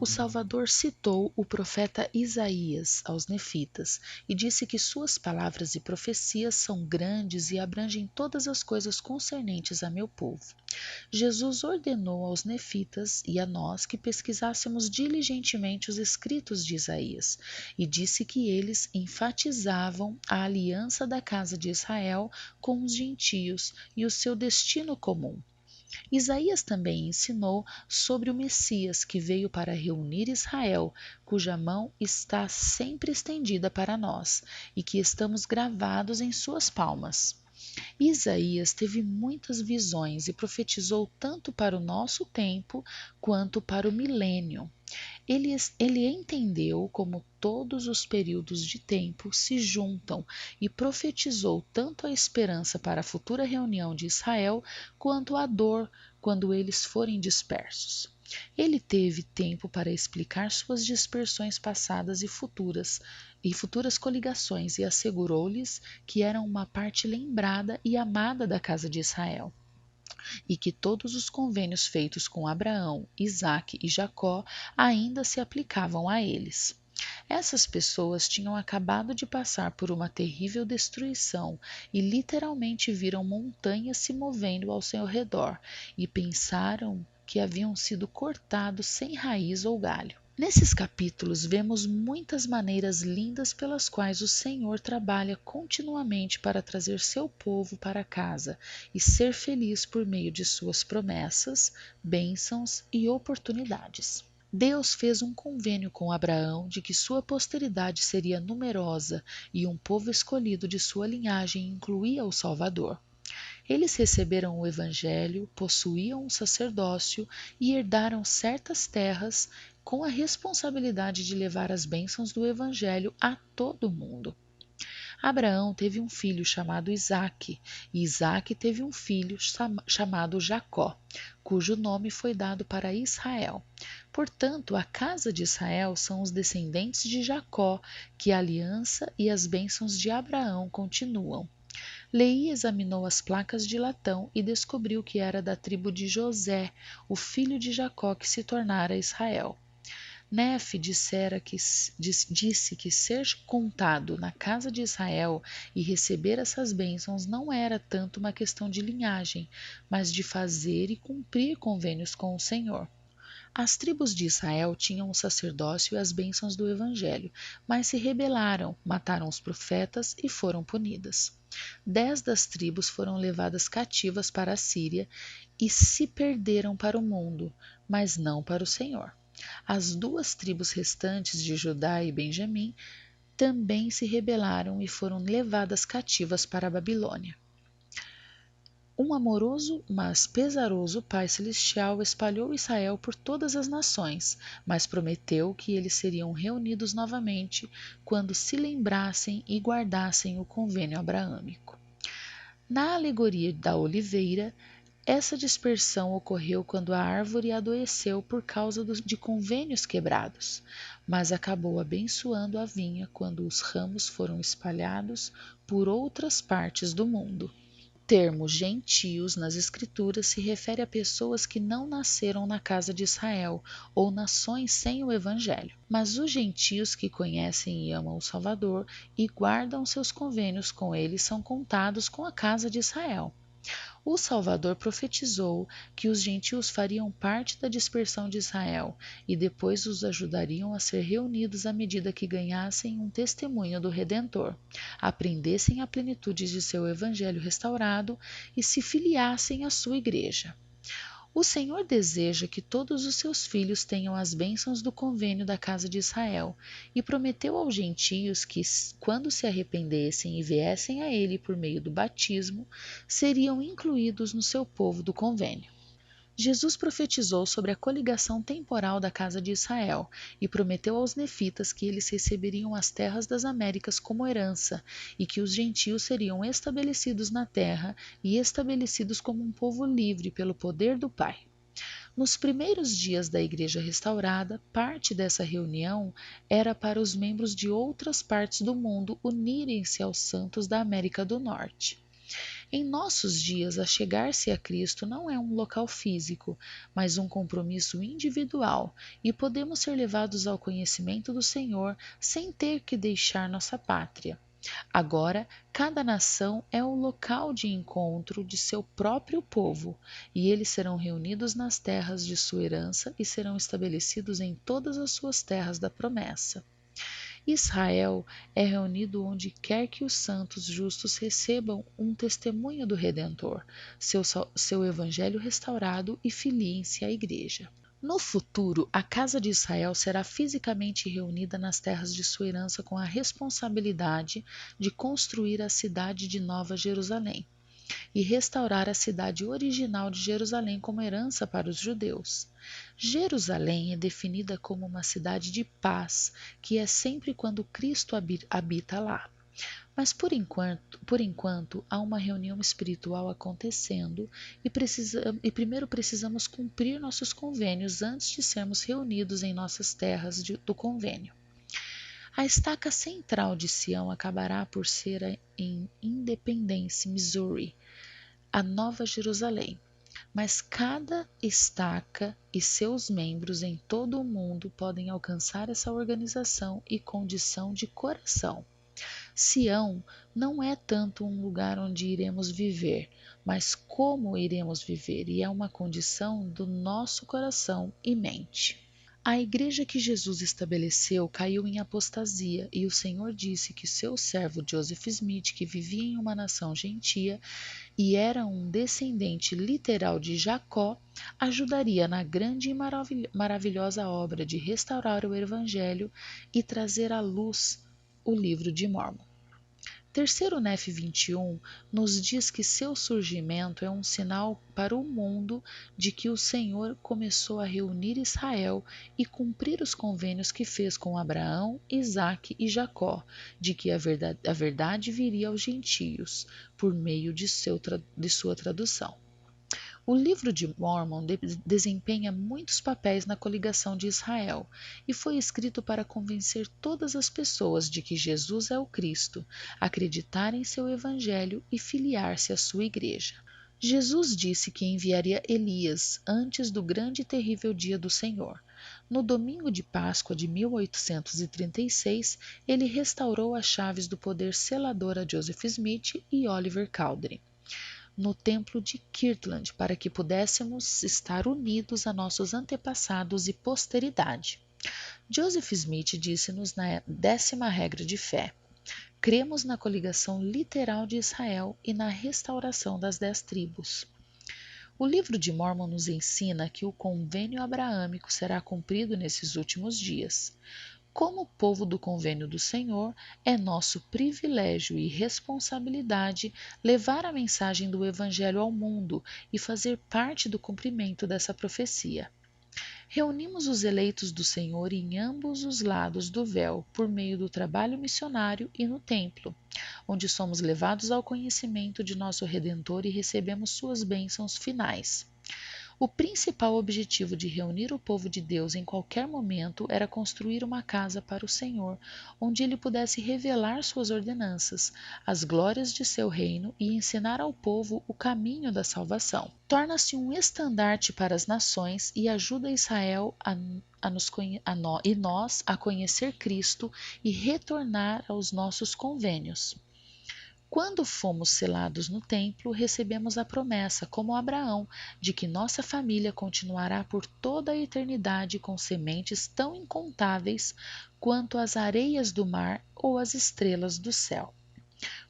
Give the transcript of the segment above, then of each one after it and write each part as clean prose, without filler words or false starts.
O Salvador citou o profeta Isaías aos nefitas e disse que suas palavras e profecias são grandes e abrangem todas as coisas concernentes a meu povo. Jesus ordenou aos nefitas e a nós que pesquisássemos diligentemente os escritos de Isaías e disse que eles enfatizavam a aliança da casa de Israel com os gentios e o seu destino comum. Isaías também ensinou sobre o Messias que veio para reunir Israel, cuja mão está sempre estendida para nós e que estamos gravados em suas palmas. Isaías teve muitas visões e profetizou tanto para o nosso tempo quanto para o milênio. Ele entendeu como todos os períodos de tempo se juntam e profetizou tanto a esperança para a futura reunião de Israel quanto a dor quando eles forem dispersos. Ele teve tempo para explicar suas dispersões passadas e futuras coligações, e assegurou-lhes que eram uma parte lembrada e amada da casa de Israel e que todos os convênios feitos com Abraão, Isaque e Jacó ainda se aplicavam a eles. Essas pessoas tinham acabado de passar por uma terrível destruição e literalmente viram montanhas se movendo ao seu redor e pensaram que haviam sido cortados sem raiz ou galho. Nesses capítulos vemos muitas maneiras lindas pelas quais o Senhor trabalha continuamente para trazer seu povo para casa e ser feliz por meio de suas promessas, bênçãos e oportunidades. Deus fez um convênio com Abraão de que sua posteridade seria numerosa e um povo escolhido de sua linhagem incluía o Salvador. Eles receberam o Evangelho, possuíam um sacerdócio e herdaram certas terras com a responsabilidade de levar as bênçãos do Evangelho a todo mundo. Abraão teve um filho chamado Isaque, e Isaque teve um filho chamado Jacó, cujo nome foi dado para Israel. Portanto, a casa de Israel são os descendentes de Jacó, que a aliança e as bênçãos de Abraão continuam. Leí examinou as placas de latão e descobriu que era da tribo de José, o filho de Jacó que se tornara Israel. Nefe disse que ser contado na casa de Israel e receber essas bênçãos não era tanto uma questão de linhagem, mas de fazer e cumprir convênios com o Senhor. As tribos de Israel tinham o sacerdócio e as bênçãos do Evangelho, mas se rebelaram, mataram os profetas e foram punidas. 10 das tribos foram levadas cativas para a Síria e se perderam para o mundo, mas não para o Senhor. As 2 tribos restantes de Judá e Benjamim também se rebelaram e foram levadas cativas para a Babilônia. Um amoroso, mas pesaroso Pai Celestial espalhou Israel por todas as nações, mas prometeu que eles seriam reunidos novamente quando se lembrassem e guardassem o convênio abraâmico. Na alegoria da oliveira, essa dispersão ocorreu quando a árvore adoeceu por causa de convênios quebrados, mas acabou abençoando a vinha quando os ramos foram espalhados por outras partes do mundo. O termo gentios nas Escrituras se refere a pessoas que não nasceram na casa de Israel ou nações sem o Evangelho, mas os gentios que conhecem e amam o Salvador e guardam seus convênios com ele são contados com a casa de Israel. O Salvador profetizou que os gentios fariam parte da dispersão de Israel e depois os ajudariam a ser reunidos à medida que ganhassem um testemunho do Redentor, aprendessem a plenitude de seu evangelho restaurado e se filiassem à sua igreja. O Senhor deseja que todos os seus filhos tenham as bênçãos do convênio da casa de Israel e prometeu aos gentios que, quando se arrependessem e viessem a ele por meio do batismo, seriam incluídos no seu povo do convênio. Jesus profetizou sobre a coligação temporal da casa de Israel e prometeu aos nefitas que eles receberiam as terras das Américas como herança e que os gentios seriam estabelecidos na terra e estabelecidos como um povo livre pelo poder do Pai. Nos primeiros dias da Igreja restaurada, parte dessa reunião era para os membros de outras partes do mundo unirem-se aos santos da América do Norte. Em nossos dias, achegar-se a Cristo não é um local físico, mas um compromisso individual, e podemos ser levados ao conhecimento do Senhor sem ter que deixar nossa pátria. Agora, cada nação é o local de encontro de seu próprio povo, e eles serão reunidos nas terras de sua herança e serão estabelecidos em todas as suas terras da promessa. Israel é reunido onde quer que os santos justos recebam um testemunho do Redentor, seu evangelho restaurado e filiem-se à igreja. No futuro, a casa de Israel será fisicamente reunida nas terras de sua herança com a responsabilidade de construir a cidade de Nova Jerusalém e restaurar a cidade original de Jerusalém como herança para os judeus. Jerusalém é definida como uma cidade de paz, que é sempre quando Cristo habita lá. Mas por enquanto há uma reunião espiritual acontecendo e primeiro precisamos cumprir nossos convênios antes de sermos reunidos em nossas terras do convênio. A estaca central de Sião acabará por ser em Independence, Missouri, a Nova Jerusalém. Mas cada estaca e seus membros em todo o mundo podem alcançar essa organização e condição de coração. Sião não é tanto um lugar onde iremos viver, mas como iremos viver, e é uma condição do nosso coração e mente. A igreja que Jesus estabeleceu caiu em apostasia, e o Senhor disse que seu servo Joseph Smith, que vivia em uma nação gentia e era um descendente literal de Jacó, ajudaria na grande e maravilhosa obra de restaurar o Evangelho e trazer à luz o livro de Mórmon. Terceiro Nef 21 nos diz que seu surgimento é um sinal para o mundo de que o Senhor começou a reunir Israel e cumprir os convênios que fez com Abraão, Isaque e Jacó, de que a verdade viria aos gentios, por meio de sua tradução. O livro de Mórmon desempenha muitos papéis na coligação de Israel e foi escrito para convencer todas as pessoas de que Jesus é o Cristo, acreditar em seu evangelho e filiar-se à sua igreja. Jesus disse que enviaria Elias antes do grande e terrível dia do Senhor. No domingo de Páscoa de 1836, ele restaurou as chaves do poder selador a Joseph Smith e Oliver Cowdery no templo de Kirtland para que pudéssemos estar unidos a nossos antepassados e posteridade. Joseph Smith disse-nos na 10ª regra de fé: cremos na coligação literal de Israel e na restauração das 10 tribos. O livro de Mórmon nos ensina que o convênio abraâmico será cumprido nesses últimos dias. Como povo do convênio do Senhor, é nosso privilégio e responsabilidade levar a mensagem do Evangelho ao mundo e fazer parte do cumprimento dessa profecia. Reunimos os eleitos do Senhor em ambos os lados do véu por meio do trabalho missionário e no templo, onde somos levados ao conhecimento de nosso Redentor e recebemos suas bênçãos finais. O principal objetivo de reunir o povo de Deus em qualquer momento era construir uma casa para o Senhor, onde ele pudesse revelar suas ordenanças, as glórias de seu reino e ensinar ao povo o caminho da salvação. Torna-se um estandarte para as nações e ajuda Israel e nós a conhecer Cristo e retornar aos nossos convênios. Quando fomos selados no templo, recebemos a promessa, como Abraão, de que nossa família continuará por toda a eternidade com sementes tão incontáveis quanto as areias do mar ou as estrelas do céu.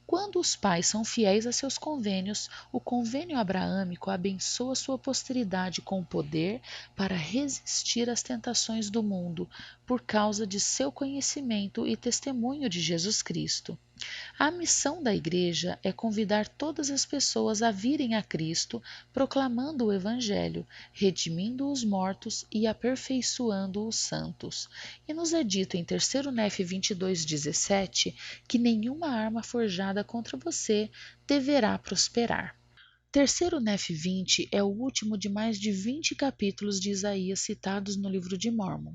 Quando os pais são fiéis a seus convênios, o convênio abraâmico abençoa sua posteridade com poder para resistir às tentações do mundo, por causa de seu conhecimento e testemunho de Jesus Cristo. A missão da Igreja é convidar todas as pessoas a virem a Cristo, proclamando o Evangelho, redimindo os mortos e aperfeiçoando os santos. E nos é dito em 3 Nef 22:17 que nenhuma arma forjada contra você deverá prosperar. 3 Nef 20 é o último de mais de 20 capítulos de Isaías citados no livro de Mórmon.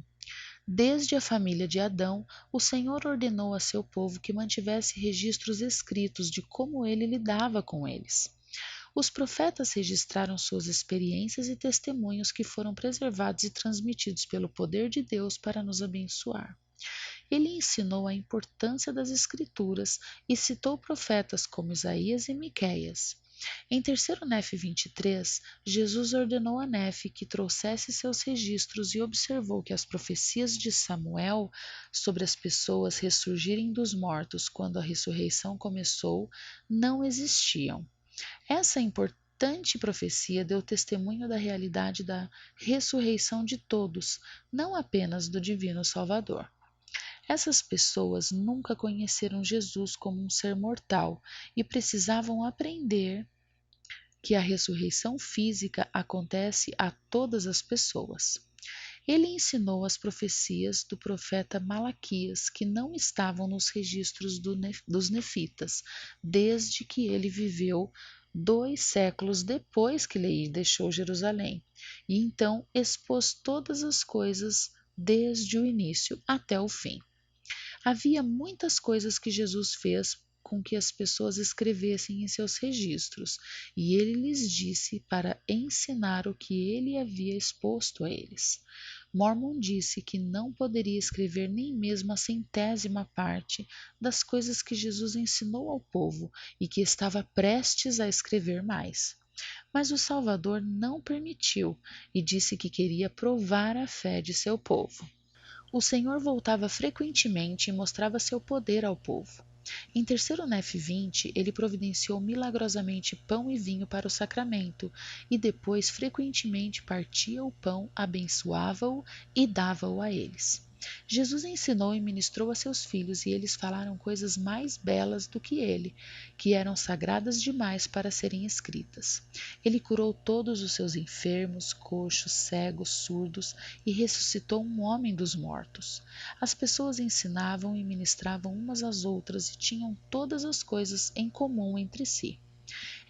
Desde a família de Adão, o Senhor ordenou a seu povo que mantivesse registros escritos de como ele lidava com eles. Os profetas registraram suas experiências e testemunhos que foram preservados e transmitidos pelo poder de Deus para nos abençoar. Ele ensinou a importância das Escrituras e citou profetas como Isaías e Miqueias. Em 3 Nef 23, Jesus ordenou a Nef que trouxesse seus registros e observou que as profecias de Samuel sobre as pessoas ressurgirem dos mortos quando a ressurreição começou não existiam. Essa importante profecia deu testemunho da realidade da ressurreição de todos, não apenas do Divino Salvador. Essas pessoas nunca conheceram Jesus como um ser mortal e precisavam aprender que a ressurreição física acontece a todas as pessoas. Ele ensinou as profecias do profeta Malaquias que não estavam nos registros dos nefitas, desde que ele viveu 2 séculos depois que Leí deixou Jerusalém, e então expôs todas as coisas desde o início até o fim. Havia muitas coisas que Jesus fez com que as pessoas escrevessem em seus registros, e ele lhes disse para ensinar o que ele havia exposto a eles. Mormon disse que não poderia escrever nem mesmo a 100ª parte das coisas que Jesus ensinou ao povo e que estava prestes a escrever mais. Mas o Salvador não permitiu e disse que queria provar a fé de seu povo. O Senhor voltava frequentemente e mostrava seu poder ao povo. Em 3 Nef 20, ele providenciou milagrosamente pão e vinho para o sacramento, e depois frequentemente partia o pão, abençoava-o e dava-o a eles. Jesus ensinou e ministrou a seus filhos, e eles falaram coisas mais belas do que ele, que eram sagradas demais para serem escritas. Ele curou todos os seus enfermos, coxos, cegos, surdos, e ressuscitou um homem dos mortos. As pessoas ensinavam e ministravam umas às outras e tinham todas as coisas em comum entre si.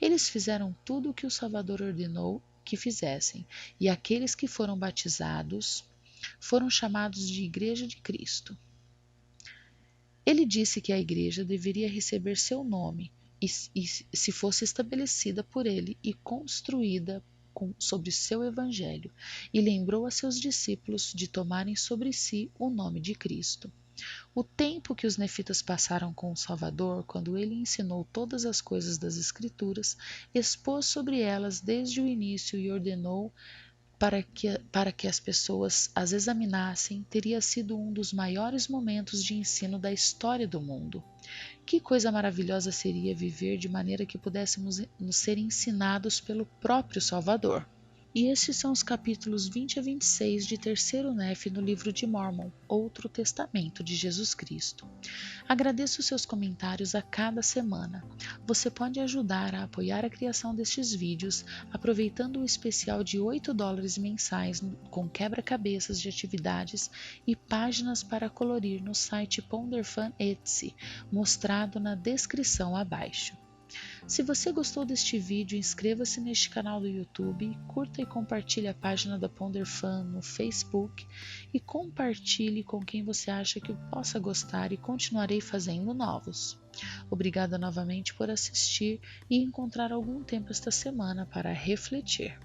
Eles fizeram tudo o que o Salvador ordenou que fizessem, e aqueles que foram batizados foram chamados de Igreja de Cristo. Ele disse que a igreja deveria receber seu nome e se fosse estabelecida por ele e construída sobre seu evangelho, e lembrou a seus discípulos de tomarem sobre si o nome de Cristo. O tempo que os nefitas passaram com o Salvador, quando ele ensinou todas as coisas das Escrituras, expôs sobre elas desde o início e ordenou para que as pessoas as examinassem, teria sido um dos maiores momentos de ensino da história do mundo. Que coisa maravilhosa seria viver de maneira que pudéssemos ser ensinados pelo próprio Salvador. E estes são os capítulos 20 a 26 de 3 Nef no livro de Mormon, Outro Testamento de Jesus Cristo. Agradeço seus comentários a cada semana. Você pode ajudar a apoiar a criação destes vídeos aproveitando o especial de $8 mensais com quebra-cabeças de atividades e páginas para colorir no site Ponderfun Etsy, mostrado na descrição abaixo. Se você gostou deste vídeo, inscreva-se neste canal do YouTube, curta e compartilhe a página da Ponderfun no Facebook e compartilhe com quem você acha que possa gostar, e continuarei fazendo novos. Obrigada novamente por assistir e encontrar algum tempo esta semana para refletir.